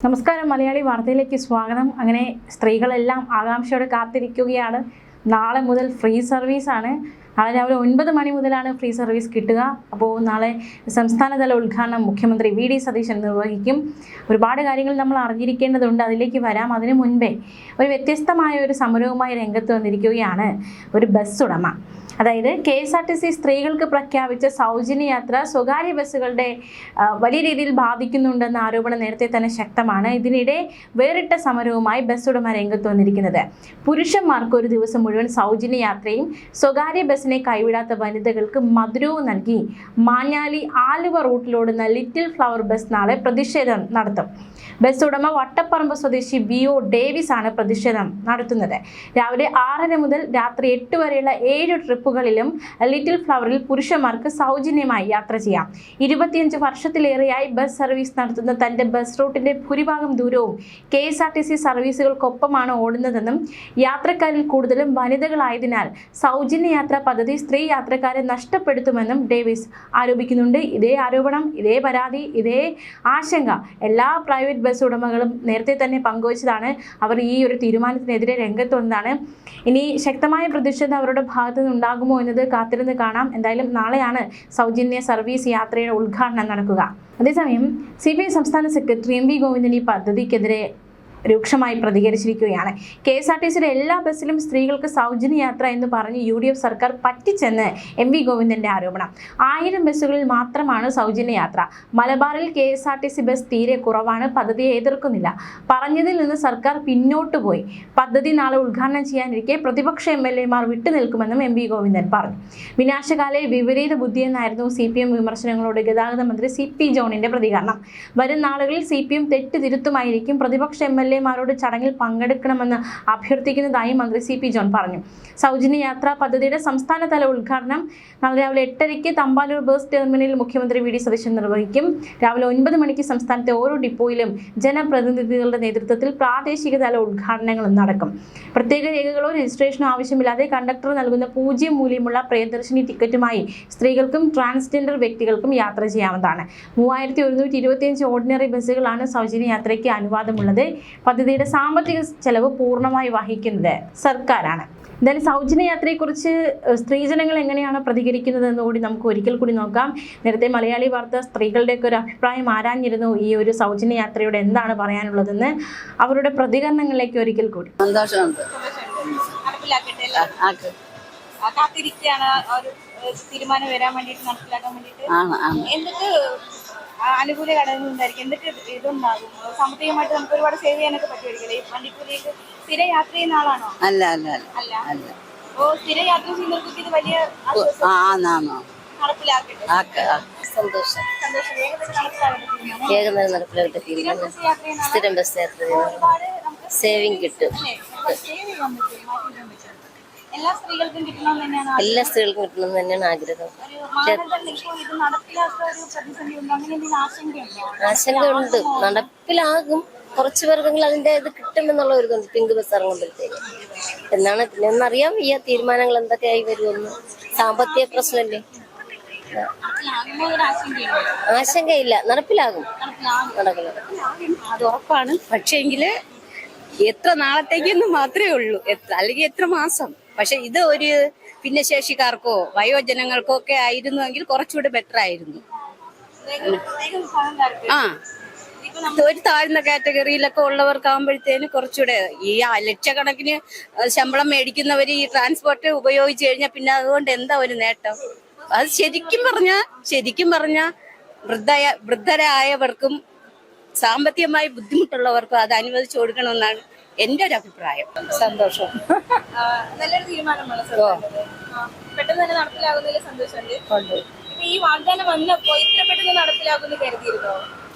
നമസ്കാരം മലയാളി വാർത്തയിലേക്ക് സ്വാഗതം. അങ്ങനെ സ്ത്രീകളെല്ലാം ആകാംക്ഷയോടെ കാത്തിരിക്കുകയാണ്. നാളെ മുതൽ ഫ്രീ സർവീസാണ്. നാളെ രാവിലെ 9 മണി മുതലാണ് ഫ്രീ സർവീസ് കിട്ടുക. അപ്പോൾ നാളെ സംസ്ഥാനതല ഉദ്ഘാടനം മുഖ്യമന്ത്രി വി ഡി സതീശൻ നിർവഹിക്കും. ഒരുപാട് കാര്യങ്ങൾ നമ്മൾ അറിഞ്ഞിരിക്കേണ്ടതുണ്ട്, അതിലേക്ക് വരാം. അതിനു മുൻപേ ഒരു വ്യത്യസ്തമായ ഒരു സമരവുമായി രംഗത്ത് വന്നിരിക്കുകയാണ് ഒരു ബസ് ഉടമ. അതായത് KSRTC സ്ത്രീകൾക്ക് പ്രഖ്യാപിച്ച സൗജന്യ യാത്ര സ്വകാര്യ ബസ്സുകളുടെ വലിയ രീതിയിൽ ബാധിക്കുന്നുണ്ടെന്ന ആരോപണം നേരത്തെ തന്നെ ശക്തമാണ്. ഇതിനിടെ വേറിട്ട സമരവുമായി ബസ് ഉടമ രംഗത്ത് വന്നിരിക്കുന്നത്. പുരുഷന്മാർക്ക് ഒരു ദിവസം മുഴുവൻ സൗജന്യ യാത്രയും സ്വകാര്യ ബസ്സിനെ കൈവിടാത്ത വനിതകൾക്ക് മധുരവും നൽകി മാഞ്ഞാലി ആലുവ റൂട്ടിലോടുന്ന ലിറ്റിൽ ഫ്ലവർ ബസ് നാളെ പ്രതിഷേധം നടത്തും. ബസ് ഉടമ വട്ടപ്പറമ്പ് സ്വദേശി BO ഡേവിസ് ആണ് പ്രതിഷേധം നടത്തുന്നത്. രാവിലെ 6:30 മുതൽ രാത്രി 8 വരെയുള്ള 7 ട്രിപ്പുകളിലും ലിറ്റിൽ ഫ്ലവറിൽ പുരുഷന്മാർക്ക് സൗജന്യമായി യാത്ര ചെയ്യാം. 25 വർഷത്തിലേറെയായി ബസ് സർവീസ് നടത്തുന്ന തന്റെ ബസ് റൂട്ടിന്റെ ഭൂരിഭാഗം ദൂരവും KSRTC സർവീസുകൾക്കൊപ്പമാണ് ഓടുന്നതെന്നും യാത്രക്കാരിൽ കൂടുതലും വനിതകളായതിനാൽ സൗജന്യ യാത്രാ പദ്ധതി സ്ത്രീ യാത്രക്കാരെ നഷ്ടപ്പെടുത്തുമെന്നും ഡേവിസ് ആരോപിക്കുന്നുണ്ട്. ഇതേ ആരോപണം, ഇതേ പരാതി, ഇതേ ആശങ്ക എല്ലാ പ്രൈവറ്റ് ബസ് ഉടമകളും നേരത്തെ തന്നെ പങ്കുവച്ചതാണ്. അവർ ഈ ഒരു തീരുമാനത്തിനെതിരെ രംഗത്ത് വന്നതാണ്. ഇനി ശക്തമായ പ്രതിഷേധം അവരുടെ ഭാഗത്തു നിന്ന് ഉണ്ടാകുമോ എന്നത് കാത്തിരുന്ന് കാണാം. എന്തായാലും നാളെയാണ് സൗജന്യ സർവീസ് യാത്രയുടെ ഉദ്ഘാടനം നടക്കുക. അതേസമയം CPI സംസ്ഥാന സെക്രട്ടറി MV ഗോവിന്ദൻ ഈ പദ്ധതിക്കെതിരെ രൂക്ഷമായി പ്രതികരിച്ചിരിക്കുകയാണ്. KSRTCയുടെ എല്ലാ ബസ്സിലും സ്ത്രീകൾക്ക് സൗജന്യ യാത്ര എന്ന് പറഞ്ഞ് UDF സർക്കാർ പറ്റിച്ചെന്ന് MV ഗോവിന്ദന്റെ ആരോപണം. 1000 ബസ്സുകളിൽ മാത്രമാണ് സൗജന്യ യാത്ര. മലബാറിൽ KSRTC ബസ് തീരെ കുറവാണ്. പദ്ധതിയെ എതിർക്കുന്നില്ല. പറഞ്ഞതിൽ നിന്ന് സർക്കാർ പിന്നോട്ട് പോയി. പദ്ധതി നാളെ ഉദ്ഘാടനം ചെയ്യാനിരിക്കെ പ്രതിപക്ഷ MLA മാർ വിട്ടുനിൽക്കുമെന്നും MV ഗോവിന്ദൻ പറഞ്ഞു. വിനാശകാലെ വിപരീത ബുദ്ധിയെന്നായിരുന്നു CPM വിമർശനങ്ങളോട് ഗതാഗത മന്ത്രി CP ജോണിന്റെ പ്രതികരണം. വരും നാളുകളിൽ CPM തെറ്റ് തിരുത്തുമായിരിക്കും. പ്രതിപക്ഷ MLA മാരോട് ചടങ്ങിൽ പങ്കെടുക്കണമെന്ന് അഭ്യർത്ഥിക്കുന്നതായി മന്ത്രി CP ജോൺ പറഞ്ഞു. സൗജന്യ യാത്രാ പദ്ധതിയുടെ സംസ്ഥാനതല ഉദ്ഘാടനം നാളെ രാവിലെ 8:30 തമ്പാനൂർ ബസ് ടെർമിനലിൽ മുഖ്യമന്ത്രി വി ഡി സതീശൻ നിർവഹിക്കും. രാവിലെ 9 മണിക്ക് സംസ്ഥാനത്തെ ഓരോ ഡിപ്പോയിലും ജനപ്രതിനിധികളുടെ നേതൃത്വത്തിൽ പ്രാദേശിക തല ഉദ്ഘാടനങ്ങളും നടക്കും. പ്രത്യേക രേഖകളോ രജിസ്ട്രേഷനോ ആവശ്യമില്ലാതെ കണ്ടക്ടർ നൽകുന്ന 0 മൂല്യമുള്ള പ്രിയദർശിനി ടിക്കറ്റുമായി സ്ത്രീകൾക്കും ട്രാൻസ്ജെൻഡർ വ്യക്തികൾക്കും യാത്ര ചെയ്യാവുന്നതാണ്. 3125 ഓർഡിനറി ബസ്സുകളാണ് സൗജന്യ യാത്രയ്ക്ക് അനുവാദമുള്ളത്. പദ്ധതിയുടെ സാമ്പത്തിക ചെലവ് പൂർണ്ണമായി വഹിക്കുന്നത് സർക്കാരാണ്. എന്തായാലും സൗജന്യ യാത്രയെക്കുറിച്ച് സ്ത്രീജനങ്ങൾ എങ്ങനെയാണ് പ്രതികരിക്കുന്നതെന്ന് കൂടി നമുക്ക് ഒരിക്കൽ കൂടി നോക്കാം. നേരത്തെ മലയാളി വാർത്ത സ്ത്രീകളുടെയൊക്കെ ഒരു അഭിപ്രായം ആരാഞ്ഞിരുന്നു ഈ ഒരു സൗജന്യ യാത്രയോട് എന്താണ് പറയാനുള്ളതെന്ന്. അവരുടെ പ്രതികരണങ്ങളിലേക്ക് ഒരിക്കൽ കൂടി. സന്തോഷമുണ്ട്. തീരുമാനം വരാൻ വേണ്ടിയിട്ട് നടപ്പിലാക്കാൻ വേണ്ടിയിട്ട് എന്തൊക്കെ അനുകൂല ഘടകങ്ങൾ ഉണ്ടായിരിക്കും, എന്തൊക്കെ ഇതുണ്ടാകും? സാമ്പത്തികമായിട്ട് നമുക്ക് ഒരുപാട് സേവ് ചെയ്യാനൊക്കെ പറ്റുമായിരിക്കും. ഈ വണ്ടിക്കൂലിക്ക് സ്ഥിര യാത്ര ചെയ്യുന്ന ആളാണോ? അല്ല. അപ്പോ സ്ഥിര യാത്ര ചെയ്യുന്നവർക്ക് ഇത് വലിയ നടപ്പിലാക്കട്ടെ. സന്തോഷം. വേഗം നടപ്പിലാക്കട്ടെ. സ്ഥിരം ബസ് യാത്ര സേവിങ് കിട്ടും. എല്ലാ സ്ത്രീകൾക്കും കിട്ടണമെന്ന് തന്നെയാണ് എല്ലാ സ്ത്രീകൾക്കും കിട്ടണമെന്ന് തന്നെയാണ് ആഗ്രഹം. ആശങ്കയുണ്ട്. നടപ്പിലാകും. കുറച്ചു പേർക്കെങ്കിലും അതിന്റെ ഇത് കിട്ടുമെന്നുള്ള ഒരു പിങ്ക് ബസ് ഇറങ്ങുമ്പോഴത്തേക്ക് എന്നാണ്. പിന്നെ ഒന്നറിയാൻ വയ്യ തീരുമാനങ്ങൾ എന്തൊക്കെയായി വരുമെന്ന്. സാമ്പത്തിക പ്രശ്നമല്ലേ, ആശങ്കയില്ല. നടപ്പിലാകും. അത് ഉറപ്പാണ്. പക്ഷേങ്കില് എത്ര നാളത്തേക്കെന്ന് മാത്രമേ ഉള്ളൂ, അല്ലെങ്കിൽ എത്ര മാസം. പക്ഷെ ഇത് ഒരു ഭിന്നശേഷിക്കാർക്കോ വയോജനങ്ങൾക്കോ ഒക്കെ ആയിരുന്നുവെങ്കിൽ കുറച്ചുകൂടെ ബെറ്റർ ആയിരുന്നു. ഒരു താഴ്ന്ന കാറ്റഗറിയിലൊക്കെ ഉള്ളവർക്കാകുമ്പോഴത്തേന് കുറച്ചുകൂടെ ഈ ലക്ഷക്കണക്കിന് ശമ്പളം മേടിക്കുന്നവർ ഈ ട്രാൻസ്പോർട്ട് ഉപയോഗിച്ച് കഴിഞ്ഞാൽ പിന്നെ അതുകൊണ്ട് എന്താ ഒരു നേട്ടം? അത് ശരിക്കും പറഞ്ഞ വൃദ്ധരായവർക്കും സാമ്പത്തികമായി ബുദ്ധിമുട്ടുള്ളവർക്കും അത് അനുവദിച്ചു കൊടുക്കണമെന്നാണ് എന്റെ ഒരു അഭിപ്രായം. സന്തോഷം. നല്ലൊരു തീരുമാനമാണ്. പെട്ടെന്ന് തന്നെ നടപ്പിലാകുന്നതിൽ സന്തോഷമുണ്ട്. ഈ വാഗ്ദാനം വന്നപ്പോ ഇത്ര പെട്ടെന്ന് നടപ്പിലാകുമെന്ന് കരുതിയിരുന്നോ?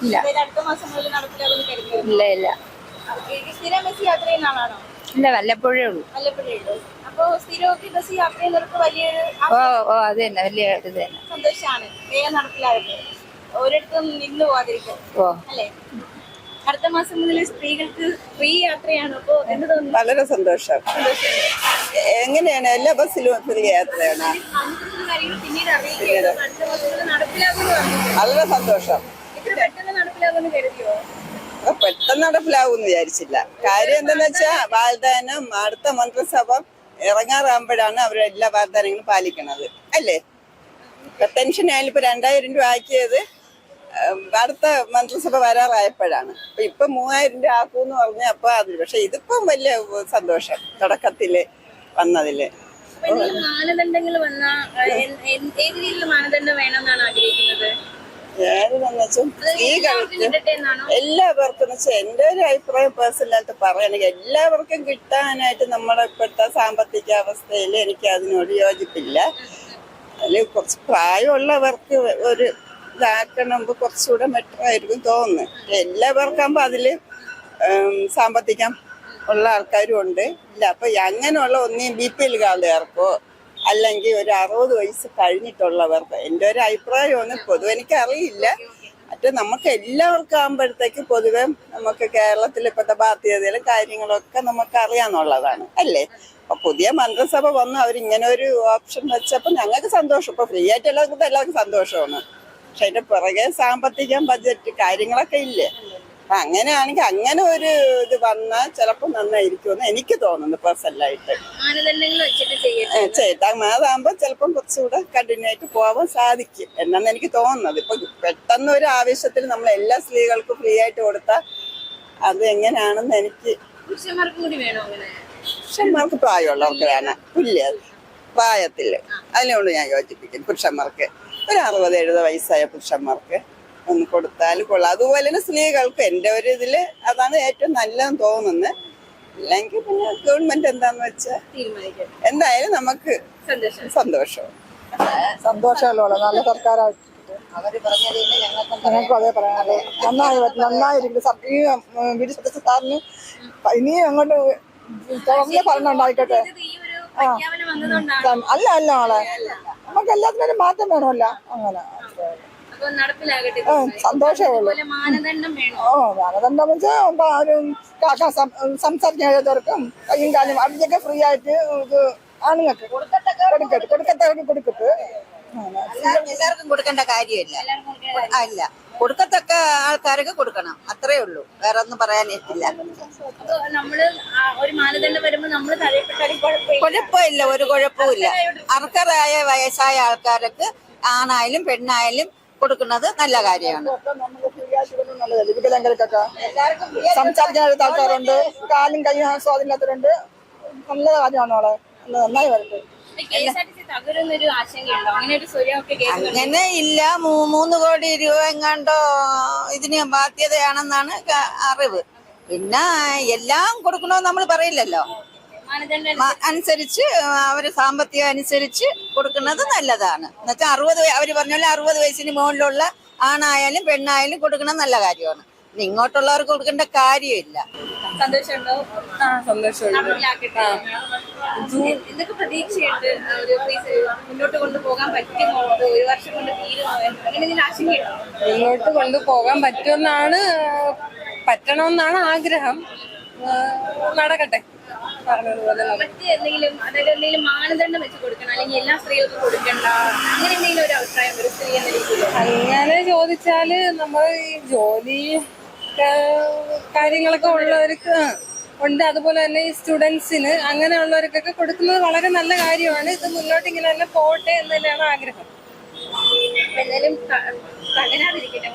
അടുത്ത മാസം മുതൽ നടപ്പിലാകുമെന്ന് കരുതിയിരുന്നോ? ഇല്ല. സ്ഥിരം ബസ് യാത്ര ചെയ്യുന്ന ആളാണോ? ഇല്ല, വല്ലപ്പോഴേ ഉള്ളൂ. അപ്പൊ സ്ഥിരമൊക്കെ ബസ് യാത്ര ചെയ്യുന്നവർക്ക് വലിയൊരു സന്തോഷമാണ്. വേഗം നടപ്പിലാകുന്നത്, ഓരോരുത്തരും നിന്ന് പോവാതിരിക്കും അല്ലേ? അടുത്ത മാസം മുതൽ സ്ത്രീകൾക്ക് ഫ്രീ യാത്രയാണ്. അപ്പോ എന്ത് തോന്നുന്നു? വളരെ സന്തോഷം. എങ്ങനെയാണ്? എല്ലാ ബസ്സിലും ഫ്രീ യാത്രയാണ്. പിന്നീട് അറിയിക്കുക. അടുത്ത മാസം നടപ്പിലാകുന്നു. നല്ല സന്തോഷം. ഇത്ര പെട്ടെന്ന് നടപ്പിലാകുമെന്ന് കരുതിയോ? അപ്പൊ പെട്ടെന്ന് നടപ്പിലാവും വിചാരിച്ചില്ല. കാര്യം എന്താന്ന് വെച്ചാൽ വാഗ്ദാനം അടുത്ത മന്ത്രിസഭ ഇറങ്ങാറാകുമ്പോഴാണ് അവരെല്ലാ വാഗ്ദാനങ്ങളും പാലിക്കണത് അല്ലേ. ഇപ്പൊ പെൻഷൻ ആയാലും ഇപ്പൊ 2000 രൂപ ആക്കിയത് അടുത്ത മന്ത്രിസഭ വരാറായപ്പോഴാണ്. ഇപ്പൊ 3000 രൂപ ആക്കൂന്ന് പറഞ്ഞ അപ്പൊ അതിൽ പക്ഷെ ഇതിപ്പം വലിയ സന്തോഷം തുടക്കത്തില് വന്നതില്. മാനദണ്ഡങ്ങൾ വന്ന ഏത് രീതിയിലുള്ള മാനദണ്ഡം വേണമെന്നാണ് ആഗ്രഹിക്കുന്നത്? ഏതെന്ന് വെച്ചാൽ സ്ത്രീകൾക്ക് എല്ലാവർക്കും വെച്ചാൽ എന്റെ ഒരു അഭിപ്രായം പേഴ്സണലായിട്ട് പറയുകയാണെങ്കിൽ എല്ലാവർക്കും കിട്ടാനായിട്ട് നമ്മുടെ ഇപ്പോഴത്തെ സാമ്പത്തിക അവസ്ഥയിൽ എനിക്ക് അതിനോട് യോജിപ്പില്ല. അതിൽ കുറച്ച് പ്രായമുള്ളവർക്ക് ഒരു ഇതാക്കണമെങ്കിൽ കുറച്ചുകൂടെ ബെറ്റർ ആയിരിക്കും തോന്നുന്നു. എല്ലാവർക്കാകുമ്പോൾ അതിൽ സാമ്പത്തികം ഉള്ള ആൾക്കാരും ഉണ്ട്. ഇല്ല അപ്പൊ അങ്ങനെയുള്ള ഒന്നേയും BPL കാർഡുകാർക്കോ അല്ലെങ്കിൽ ഒരു 60 വയസ്സ് കഴിഞ്ഞിട്ടുള്ളവർക്ക് എൻ്റെ ഒരു അഭിപ്രായമാണ്. പൊതുവെ എനിക്കറിയില്ല. മറ്റേ നമുക്ക് എല്ലാവർക്കും ആകുമ്പോഴത്തേക്ക് പൊതുവെ നമുക്ക് കേരളത്തിൽ ഇപ്പോഴത്തെ ബാധ്യതകളും കാര്യങ്ങളൊക്കെ നമുക്ക് അറിയാന്നുള്ളതാണ് അല്ലേ. അപ്പൊ പുതിയ മന്ത്രിസഭ വന്ന് അവരിങ്ങനെ ഒരു ഓപ്ഷൻ വെച്ചപ്പോൾ ഞങ്ങൾക്ക് സന്തോഷം. ഇപ്പൊ ഫ്രീ ആയിട്ട് എല്ലാവർക്കും സന്തോഷമാണ്. പക്ഷെ അതിന്റെ പുറകെ സാമ്പത്തികം ബഡ്ജറ്റ് കാര്യങ്ങളൊക്കെ ഇല്ലേ. അപ്പൊ അങ്ങനെയാണെങ്കിൽ അങ്ങനെ ഒരു ഇത് വന്നാൽ ചിലപ്പോൾ നന്നായിരിക്കുമെന്ന് എനിക്ക് തോന്നുന്നു പേഴ്സണലായിട്ട്. ചെയ്താൽ അതാകുമ്പോൾ ചിലപ്പം കുറച്ചുകൂടെ കണ്ടിന്യൂ ആയിട്ട് പോകാൻ സാധിക്കും എന്നാണ് എനിക്ക് തോന്നുന്നത്. ഇപ്പൊ പെട്ടെന്ന് ഒരു ആവശ്യത്തിൽ നമ്മൾ എല്ലാ സ്ത്രീകൾക്കും ഫ്രീ ആയിട്ട് കൊടുത്താൽ അത് എങ്ങനെയാണെന്ന് എനിക്ക്. പുരുഷന്മാർക്ക് പ്രായമുള്ളവർക്ക് വേണം തുല്യ പ്രായത്തില്. അതിനോട് ഞാൻ യോജിപ്പിക്കും. പുരുഷന്മാർക്ക് ഒരു 60-70 വയസ്സായ പുരുഷന്മാർക്ക് ഒന്ന് കൊടുത്താൽ കൊള്ളാം. അതുപോലെ തന്നെ സ്ത്രീകൾക്ക് എൻ്റെ ഒരു ഇതില് അതാണ് ഏറ്റവും നല്ലതെന്ന് തോന്നുന്നത്. ഇല്ലെങ്കിൽ പിന്നെ ഗവൺമെന്റ് എന്താന്ന് വെച്ചാൽ എന്തായാലും നമുക്ക് സന്തോഷമല്ലോ. നല്ല സർക്കാരായിട്ട് ഞങ്ങൾക്കും അതേ പറയാനുള്ളത്. നന്നായിരിക്കും ഈ വീട് സാറിന് ഇനിയും അങ്ങോട്ട് തുറന്ന ഭരണം ഉണ്ടായിക്കോട്ടെ. അല്ല മോളെ, നമുക്ക് എല്ലാത്തിനും ഒരു മാറ്റം വേണമല്ല. അങ്ങനെ സന്തോഷമുള്ളൂ. മാനദണ്ഡം വെച്ചാൽ സംസാരിക്കാൻ കഴിയാത്തവർക്കും കയ്യും കാലും അടിയൊക്കെ ഫ്രീ ആയിട്ട് ഇത് ആണുങ്ങൾക്ക് കൊടുക്കട്ടെ. എല്ലാവർക്കും കൊടുക്കേണ്ട കാര്യമില്ല. അല്ല, കൊടുക്കത്തക്ക ആൾക്കാർക്ക് കൊടുക്കണം, അത്രേ ഉള്ളൂ. വേറെ ഒന്നും പറയാനില്ല. കുഴപ്പമില്ല, ഒരു കുഴപ്പമില്ല. അർഹരായ വയസ്സായ ആൾക്കാർക്ക് ആണായാലും പെണ്ണായാലും കൊടുക്കുന്നത് നല്ല കാര്യമാണ്. സംസാരിക്കാൻ ആൾക്കാരുണ്ട്, കാലും കൈയും സ്വാധീനത്തിലുണ്ട്. നല്ല കാര്യമാണ് അവിടെ. നന്നായി വരട്ടെ. അങ്ങനെ ഇല്ല. 3 കോടി രൂപ എങ്ങാണ്ടോ ഇതിന് ബാധ്യതയാണെന്നാണ് അറിവ്. പിന്നെ എല്ലാം കൊടുക്കണമെന്ന് നമ്മൾ പറയില്ലല്ലോ. അനുസരിച്ച് അവര് സാമ്പത്തികം അനുസരിച്ച് കൊടുക്കുന്നത് നല്ലതാണ്. എന്നുവെച്ചാൽ 60 അവര് പറഞ്ഞ പോലെ 60 വയസ്സിന് മുകളിലുള്ള ആണായാലും പെണ്ണായാലും കൊടുക്കുന്നത് നല്ല കാര്യമാണ്. ഇങ്ങോട്ടുള്ളവർക്ക് കൊടുക്കേണ്ട കാര്യമില്ല. സന്തോഷമുണ്ടോ? എന്തൊക്കെ പ്രതീക്ഷയുണ്ട്? മുന്നോട്ട് കൊണ്ടുപോകാൻ പറ്റുമോ? 1 വർഷം കൊണ്ട് തീരുമോ? അങ്ങനെ ആശങ്കയുണ്ടോ? മുന്നോട്ട് കൊണ്ടുപോകാൻ പറ്റണമെന്നാണ് ആഗ്രഹം. നടക്കട്ടെ. മറ്റെന്തെങ്കിലും അതായത് എന്തെങ്കിലും മാനദണ്ഡം വെച്ച് കൊടുക്കണം, അല്ലെങ്കിൽ എല്ലാ സ്ത്രീകൾക്കും കൊടുക്കണ്ട, അങ്ങനെ എന്തെങ്കിലും ഒരു അഭിപ്രായം ഒരു സ്ത്രീ എന്ന രീതിയിൽ? അങ്ങനെ ചോദിച്ചാല് നമ്മൾ ഈ ജോലി കാര്യങ്ങളൊക്കെ ഉള്ളവർക്ക് ഉണ്ട്. അതുപോലെ തന്നെ ഈ സ്റ്റുഡൻസിന് അങ്ങനെയുള്ളവർക്കൊക്കെ കൊടുക്കുന്നത് വളരെ നല്ല കാര്യമാണ്. ഇത് മുന്നോട്ട് ഇങ്ങനെ തന്നെ പോട്ടെ എന്ന് തന്നെയാണ് ആഗ്രഹം. എന്തായാലും തകരാതിരിക്കട്ടെ.